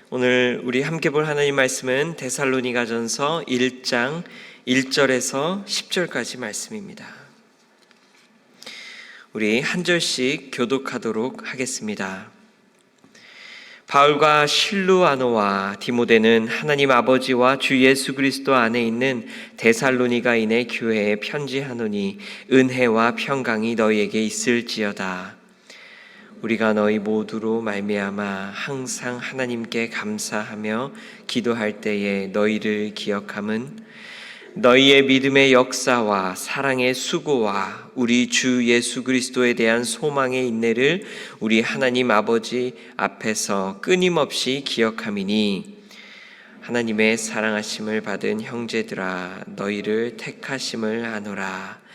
오늘 우리 함께 볼 하나님 말씀은 데살로니가전서 1장 1절에서 10절까지 말씀입니다. 우리 한 절씩 교독하도록 하겠습니다. 바울과 실루아노와 디모데는 하나님 아버지와 주 예수 그리스도 안에 있는 데살로니가인의 교회에 편지하노니 은혜와 평강이 너희에게 있을지어다. 우리가 너희 모두로 말미암아 항상 하나님께 감사하며 기도할 때에 너희를 기억함은 너희의 믿음의 역사와 사랑의 수고와 우리 주 예수 그리스도에 대한 소망의 인내를 우리 하나님 아버지 앞에서 끊임없이 기억함이니 하나님의 사랑하심을 받은 형제들아 너희를 택하심을 아노라.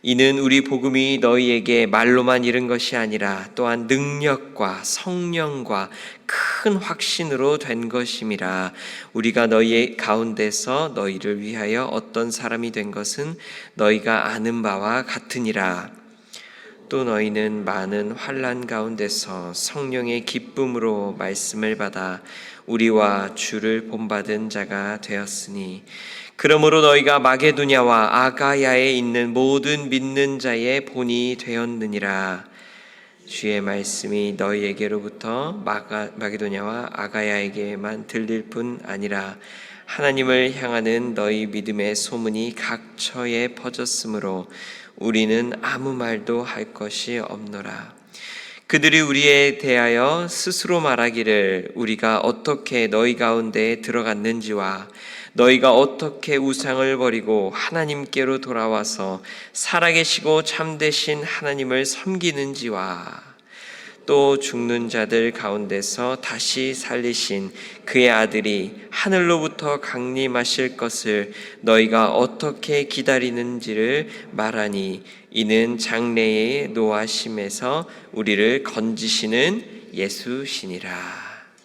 이는 우리 복음이 너희에게 말로만 이른 것이 아니라 또한 능력과 성령과 큰 확신으로 된 것임이라. 우리가 너희 가운데서 너희를 위하여 어떤 사람이 된 것은 너희가 아는 바와 같으니라. 또 너희는 많은 환난 가운데서 성령의 기쁨으로 말씀을 받아 우리와 주를 본받은 자가 되었으니 그러므로 너희가 마게도냐와 아가야에 있는 모든 믿는 자의 본이 되었느니라. 주의 말씀이 너희에게로부터 마게도냐와 아가야에게만 들릴 뿐 아니라 하나님을 향하는 너희 믿음의 소문이 각처에 퍼졌으므로 우리는 아무 말도 할 것이 없노라. 그들이 우리에 대하여 스스로 말하기를 우리가 어떻게 너희 가운데에 들어갔는지와 너희가 어떻게 우상을 버리고 하나님께로 돌아와서 살아계시고 참되신 하나님을 섬기는지와 또 죽는 자들 가운데서 다시 살리신 그의 아들이 하늘로부터 강림하실 것을 너희가 어떻게 기다리는지를 말하니 이는 장래의 노하심에서 우리를 건지시는 예수시니라.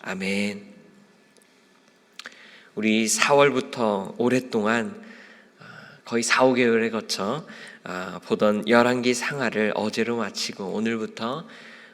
아멘. 우리 4월부터 오랫동안 거의 4, 5개월에 거쳐 보던 열왕기 상하를 어제로 마치고 오늘부터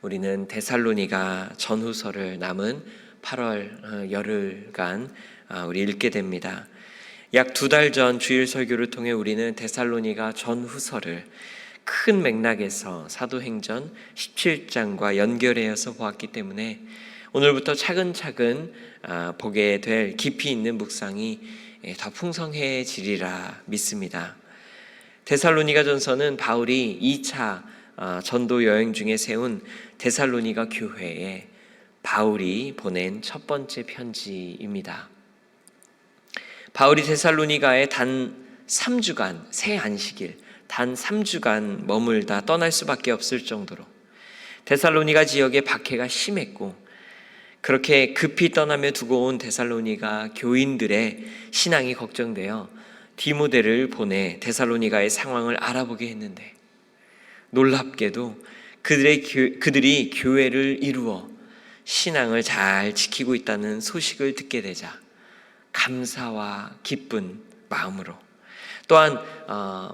우리는 데살로니가 전후서를 남은 8월 열흘간 우리 읽게 됩니다. 약 2달 전 주일 설교를 통해 우리는 데살로니가 전후서를 큰 맥락에서 사도행전 17장과 연결해서 보았기 때문에 오늘부터 차근차근 보게 될 깊이 있는 묵상이 더 풍성해지리라 믿습니다. 데살로니가전서는 바울이 2차 전도 여행 중에 세운 데살로니가 교회에 바울이 보낸 첫 번째 편지입니다. 바울이 데살로니가에 단 3주간 새 안식일 단 3주간 머물다 떠날 수밖에 없을 정도로 데살로니가 지역에 박해가 심했고 그렇게 급히 떠나며 두고 온 데살로니가 교인들의 신앙이 걱정되어 디모데를 보내 데살로니가의 상황을 알아보게 했는데 놀랍게도 그들이 교회를 이루어 신앙을 잘 지키고 있다는 소식을 듣게 되자 감사와 기쁜 마음으로 또한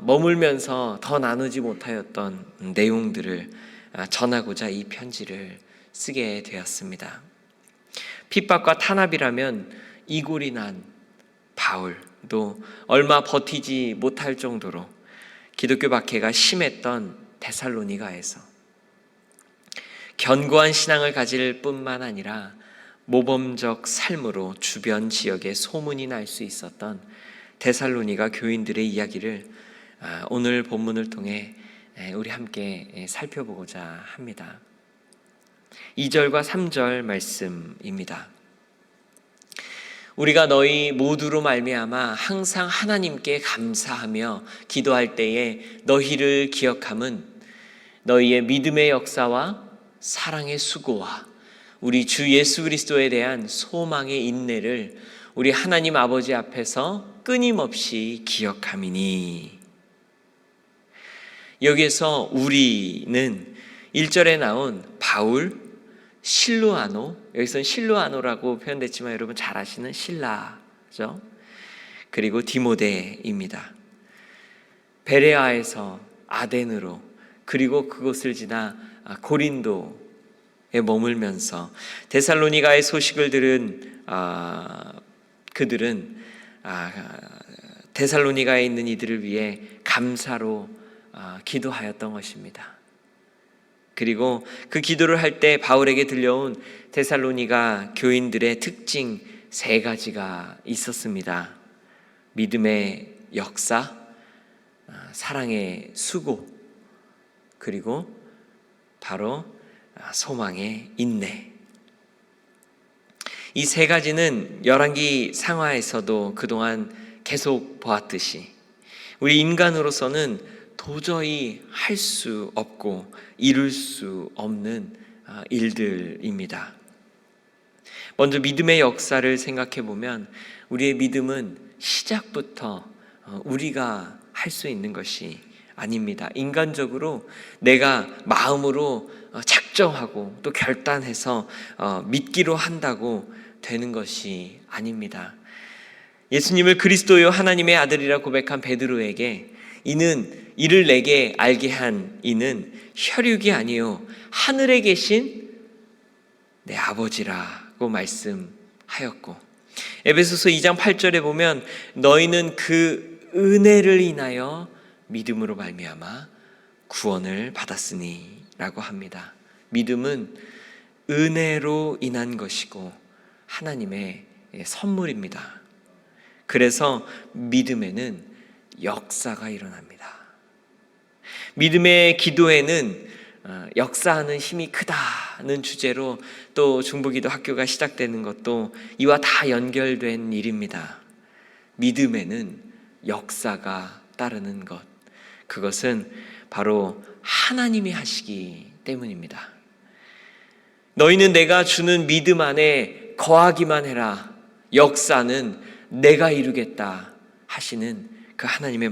머물면서 더 나누지 못하였던 내용들을 전하고자 이 편지를 쓰게 되었습니다. 핍박과 탄압이라면 이골이 난 바울도 얼마 버티지 못할 정도로 기독교 박해가 심했던 데살로니가에서 견고한 신앙을 가질 뿐만 아니라 모범적 삶으로 주변 지역에 소문이 날 수 있었던 데살로니가 교인들의 이야기를 오늘 본문을 통해 우리 함께 살펴보고자 합니다. 2절과 3절 말씀입니다. 우리가 너희 모두로 말미암아 항상 하나님께 감사하며 기도할 때에 너희를 기억함은 너희의 믿음의 역사와 사랑의 수고와 우리 주 예수 그리스도에 대한 소망의 인내를 우리 하나님 아버지 앞에서 끊임없이 기억함이니. 여기에서 우리는 1절에 나온 바울, 실루아노, 여기서는 실루아노라고 표현됐지만 여러분 잘 아시는 실라죠. 그리고 디모데입니다. 베레아에서 아덴으로 그리고 그곳을 지나 고린도 머물면서 데살로니가의 소식을 들은 그들은 데살로니가에 있는 이들을 위해 감사로 기도하였던 것입니다. 그리고 그 기도를 할 때 바울에게 들려온 데살로니가 교인들의 특징 3가지가 있었습니다. 믿음의 역사, 사랑의 수고, 그리고 바로 소망의 인내. 이 3가지는 열왕기 상하에서도 그동안 계속 보았듯이 우리 인간으로서는 도저히 할 수 없고 이룰 수 없는 일들입니다. 먼저 믿음의 역사를 생각해 보면 우리의 믿음은 시작부터 우리가 할 수 있는 것이 아닙니다. 인간적으로 내가 마음으로 작정하고 또 결단해서 믿기로 한다고 되는 것이 아닙니다. 예수님을 그리스도요 하나님의 아들이라 고백한 베드로에게 이를 내게 알게 한 이는 혈육이 아니요 하늘에 계신 내 아버지라고 말씀하였고, 에베소서 2장 8절에 보면 너희는 그 은혜를 인하여 믿음으로 말미암아 구원을 받았으니 라고 합니다. 믿음은 은혜로 인한 것이고 하나님의 선물입니다. 그래서 믿음에는 역사가 일어납니다. 믿음의 기도에는 역사하는 힘이 크다는 주제로 또 중보기도 학교가 시작되는 것도 이와 다 연결된 일입니다. 믿음에는 역사가 따르는 것, 그것은 바로 하나님이 하시기 때문입니다. 너희는 내가 주는 믿음 안에 거하기만 해라. 역사는 내가 이루겠다 하시는 그 하나님의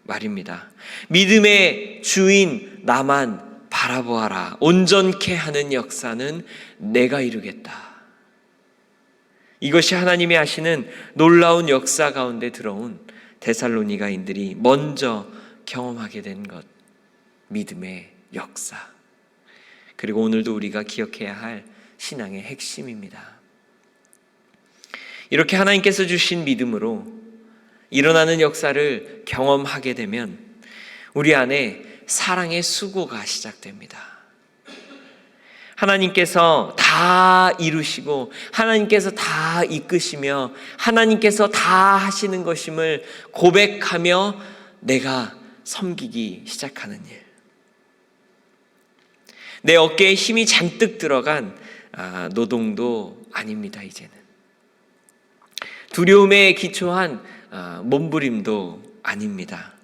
말입니다. 믿음의 주인 나만 바라보아라. 온전케 하는 역사는 내가 이루겠다. 이것이 하나님이 하시는 놀라운 역사 가운데 들어온 데살로니가인들이 먼저 경험하게 된 것, 믿음의 역사. 그리고 오늘도 우리가 기억해야 할 신앙의 핵심입니다. 이렇게 하나님께서 주신 믿음으로 일어나는 역사를 경험하게 되면 우리 안에 사랑의 수고가 시작됩니다. 하나님께서 다 이루시고 하나님께서 다 이끄시며 하나님께서 다 하시는 것임을 고백하며 내가 섬기기 시작하는 일. 내 어깨에 힘이 잔뜩 들어간 노동도 아닙니다. 이제는 두려움에 기초한 몸부림도 아닙니다.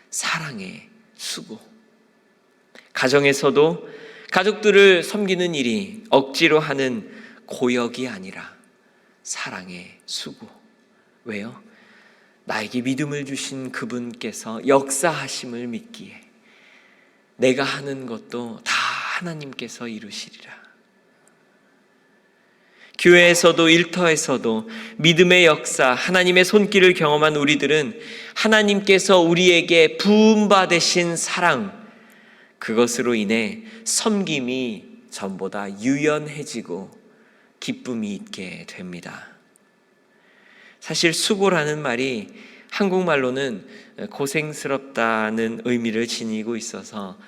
사랑의 수고. 가정에서도 가족들을 섬기는 일이 억지로 하는 고역이 아니라 사랑의 수고. 왜요? 나에게 믿음을 주신 그분께서 역사하심을 믿기에 내가 하는 것도 다 하나님께서 이루시리라. 교회에서도 일터에서도 믿음의 역사, 하나님의 손길을 경험한 우리들은 하나님께서 우리에게 부음받으신 사랑, 그것으로 인해 섬김이 전보다 유연해지고 기쁨이 있게 됩니다. 사실 수고라는 말이 한국말로는 고생스럽다는 의미를 지니고 있어서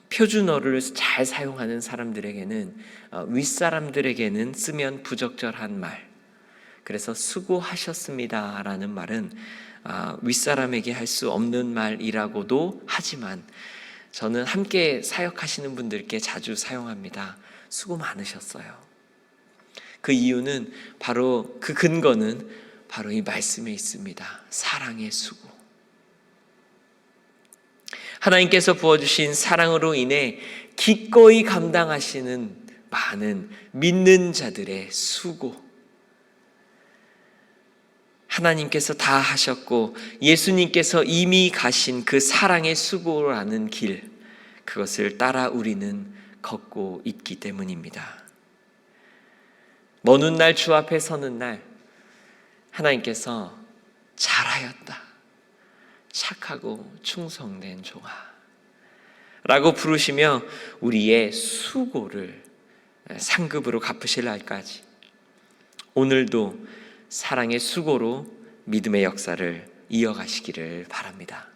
표준어를 잘 사용하는 사람들에게는 윗사람들에게는 쓰면 부적절한 말. 그래서 수고하셨습니다라는 말은 윗사람에게 할 수 없는 말이라고도 하지만 저는 함께 사역하시는 분들께 자주 사용합니다. 수고 많으셨어요. 그 이유는 바로 그 근거는 바로 이 말씀에 있습니다. 사랑의 수고. 하나님께서 부어주신 사랑으로 인해 기꺼이 감당하시는 많은 믿는 자들의 수고. 하나님께서 다 하셨고 예수님께서 이미 가신 그 사랑의 수고라는 길, 그것을 따라 우리는 걷고 있기 때문입니다. 먼 훗날 주 앞에 서는 날 하나님께서 잘하였다, 착하고 충성된 종아, 라고 부르시며 우리의 수고를 상급으로 갚으실 날까지 오늘도 사랑의 수고로 믿음의 역사를 이어가시기를 바랍니다.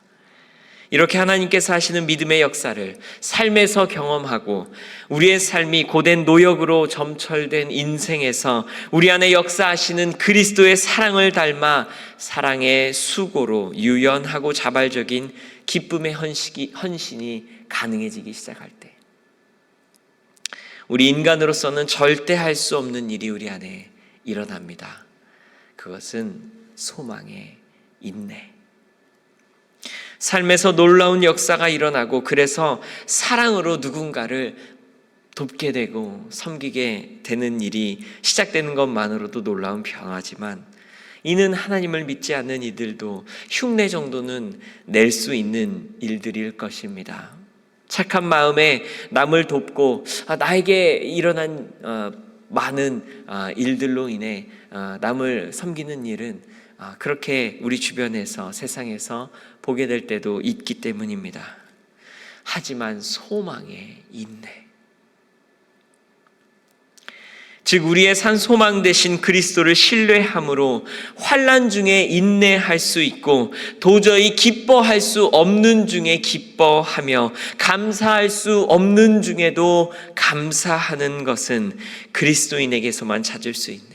이렇게 하나님께서 하시는 믿음의 역사를 삶에서 경험하고 우리의 삶이 고된 노역으로 점철된 인생에서 우리 안에 역사하시는 그리스도의 사랑을 닮아 사랑의 수고로 유연하고 자발적인 기쁨의 헌신이 가능해지기 시작할 때 우리 인간으로서는 절대 할 수 없는 일이 우리 안에 일어납니다. 그것은 소망의 인내. 삶에서 놀라운 역사가 일어나고 그래서 사랑으로 누군가를 돕게 되고 섬기게 되는 일이 시작되는 것만으로도 놀라운 변화지만 이는 하나님을 믿지 않는 이들도 흉내 정도는 낼 수 있는 일들일 것입니다. 착한 마음에 남을 돕고 나에게 일어난 많은 일들로 인해 남을 섬기는 일은 그렇게 우리 주변에서 세상에서 보게 될 때도 있기 때문입니다. 하지만 소망의 인내, 즉 우리의 산 소망 되신 그리스도를 신뢰함으로 환난 중에 인내할 수 있고 도저히 기뻐할 수 없는 중에 기뻐하며 감사할 수 없는 중에도 감사하는 것은 그리스도인에게서만 찾을 수 있는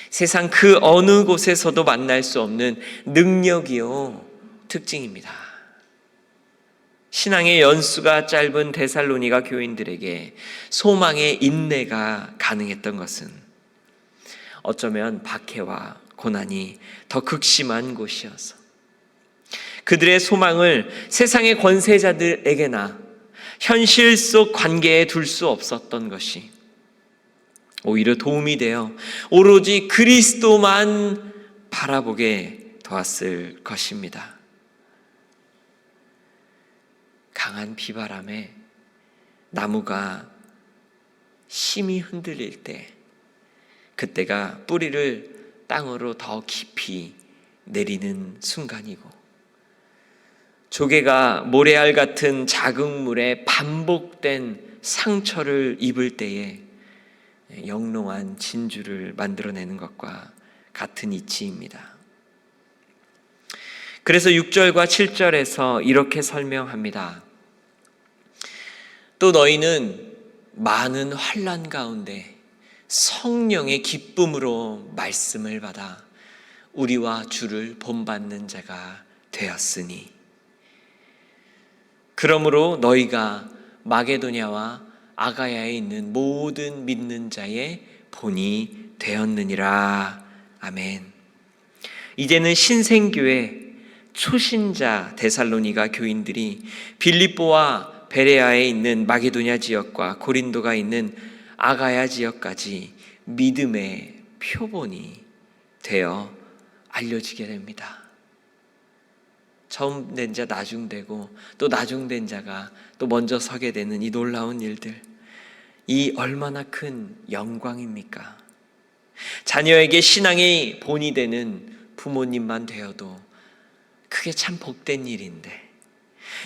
세상 그 어느 곳에서도 만날 수 없는 능력이요 특징입니다. 신앙의 연수가 짧은 데살로니가 교인들에게 소망의 인내가 가능했던 것은 어쩌면 박해와 고난이 더 극심한 곳이어서 그들의 소망을 세상의 권세자들에게나 현실 속 관계에 둘 수 없었던 것이 오히려 도움이 되어 오로지 그리스도만 바라보게 도왔을 것입니다. 강한 비바람에 나무가 심히 흔들릴 때 그때가 뿌리를 땅으로 더 깊이 내리는 순간이고 조개가 모래알 같은 자극물에 반복된 상처를 입을 때에 영롱한 진주를 만들어내는 것과 같은 이치입니다. 그래서 6절과 7절에서 이렇게 설명합니다. 또 너희는 많은 환난 가운데 성령의 기쁨으로 말씀을 받아 우리와 주를 본받는 자가 되었으니 그러므로 너희가 마게도냐와 아가야에 있는 모든 믿는 자의 본이 되었느니라. 아멘. 이제는 신생교회 초신자 데살로니가 교인들이 빌립보와 베레아에 있는 마게도냐 지역과 고린도가 있는 아가야 지역까지 믿음의 표본이 되어 알려지게 됩니다. 처음 된 자 나중되고 또 나중된 자가 또 먼저 서게 되는 이 놀라운 일들, 이 얼마나 큰 영광입니까? 자녀에게 신앙의 본이 되는 부모님만 되어도 그게 참 복된 일인데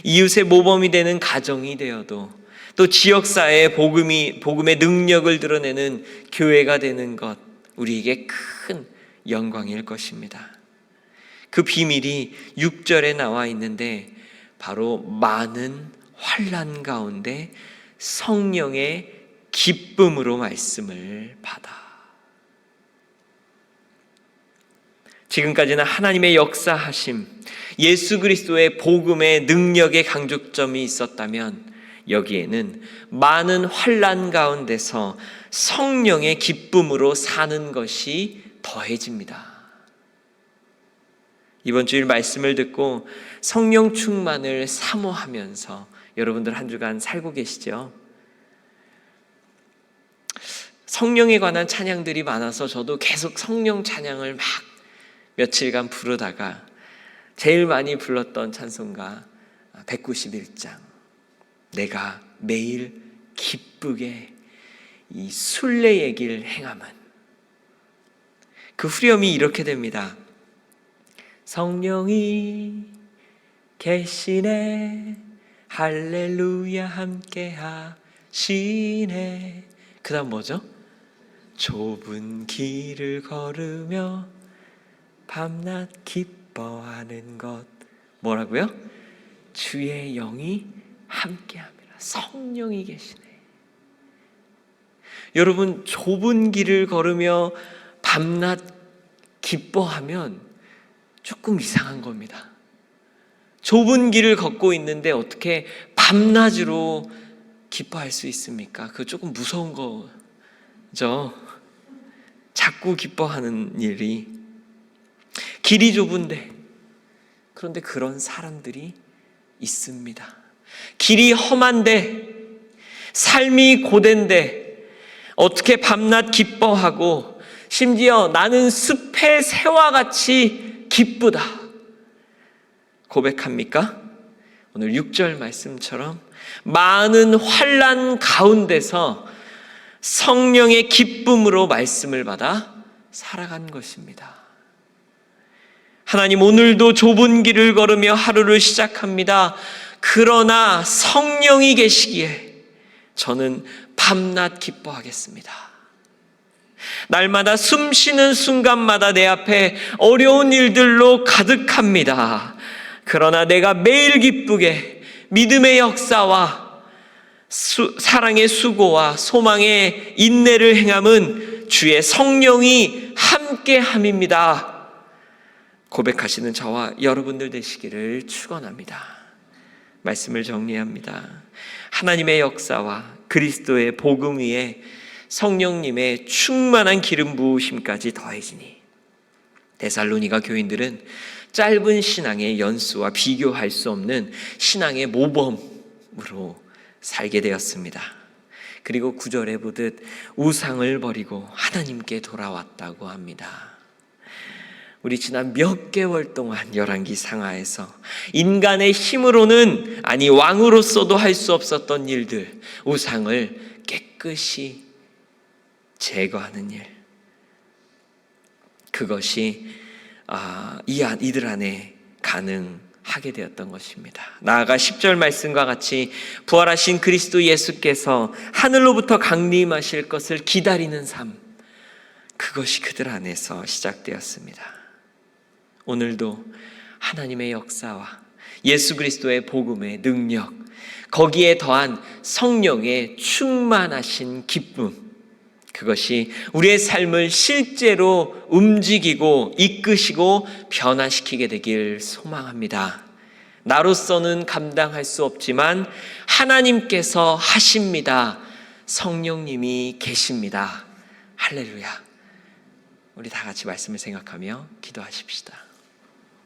이웃의 모범이 되는 가정이 되어도 또 지역사회에 복음의 능력을 드러내는 교회가 되는 것 우리에게 큰 영광일 것입니다. 그 비밀이 6절에 나와 있는데 바로 많은 환난 가운데 성령의 기쁨으로 말씀을 받아. 지금까지는 하나님의 역사하심, 예수 그리스도의 복음의 능력의 강조점이 있었다면 여기에는 많은 환난 가운데서 성령의 기쁨으로 사는 것이 더해집니다. 이번 주일 말씀을 듣고 성령 충만을 사모하면서 여러분들 한 주간 살고 계시죠? 성령에 관한 찬양들이 많아서 저도 계속 성령 찬양을 막 며칠간 부르다가 제일 많이 불렀던 찬송가 191장 내가 매일 기쁘게 이 순례의 길 행함은 그 후렴이 이렇게 됩니다. 성령이 계시네 할렐루야 함께 하시네. 그 다음 뭐죠? 좁은 길을 걸으며 밤낮 기뻐하는 것. 뭐라고요? 주의 영이 함께합니다. 성령이 계시네. 여러분, 좁은 길을 걸으며 밤낮 기뻐하면 조금 이상한 겁니다. 좁은 길을 걷고 있는데 어떻게 밤낮으로 기뻐할 수 있습니까? 그거 조금 무서운 거죠. 자꾸 기뻐하는 일이. 길이 좁은데, 그런데 그런 사람들이 있습니다. 길이 험한데, 삶이 고된데 어떻게 밤낮 기뻐하고, 심지어 나는 숲의 새와 같이 기쁘다 고백합니까? 오늘 6절 말씀처럼 많은 환난 가운데서 성령의 기쁨으로 말씀을 받아 살아간 것입니다. 하나님, 오늘도 좁은 길을 걸으며 하루를 시작합니다. 그러나 성령이 계시기에 저는 밤낮 기뻐하겠습니다. 날마다 숨 쉬는 순간마다 내 앞에 어려운 일들로 가득합니다. 그러나 내가 매일 기쁘게 믿음의 역사와 사랑의 수고와 소망의 인내를 행함은 주의 성령이 함께함입니다. 고백하시는 저와 여러분들 되시기를 축원합니다. 말씀을 정리합니다. 하나님의 역사와 그리스도의 복음 위에 성령님의 충만한 기름 부으심까지 더해지니 데살로니가 교인들은 짧은 신앙의 연수와 비교할 수 없는 신앙의 모범으로 살게 되었습니다. 그리고 9절에 보듯 우상을 버리고 하나님께 돌아왔다고 합니다. 우리 지난 몇 개월 동안 열왕기 상하에서 인간의 힘으로는, 아니 왕으로서도 할 수 없었던 일들, 우상을 깨끗이 제거하는 일, 그것이 이들 안에 가능하게 되었던 것입니다. 나아가 10절 말씀과 같이 부활하신 그리스도 예수께서 하늘로부터 강림하실 것을 기다리는 삶, 그것이 그들 안에서 시작되었습니다. 오늘도 하나님의 역사와 예수 그리스도의 복음의 능력, 거기에 더한 성령의 충만하신 기쁨, 그것이 우리의 삶을 실제로 움직이고 이끄시고 변화시키게 되길 소망합니다. 나로서는 감당할 수 없지만 하나님께서 하십니다. 성령님이 계십니다. 할렐루야. 우리 다 같이 말씀을 생각하며 기도하십시다.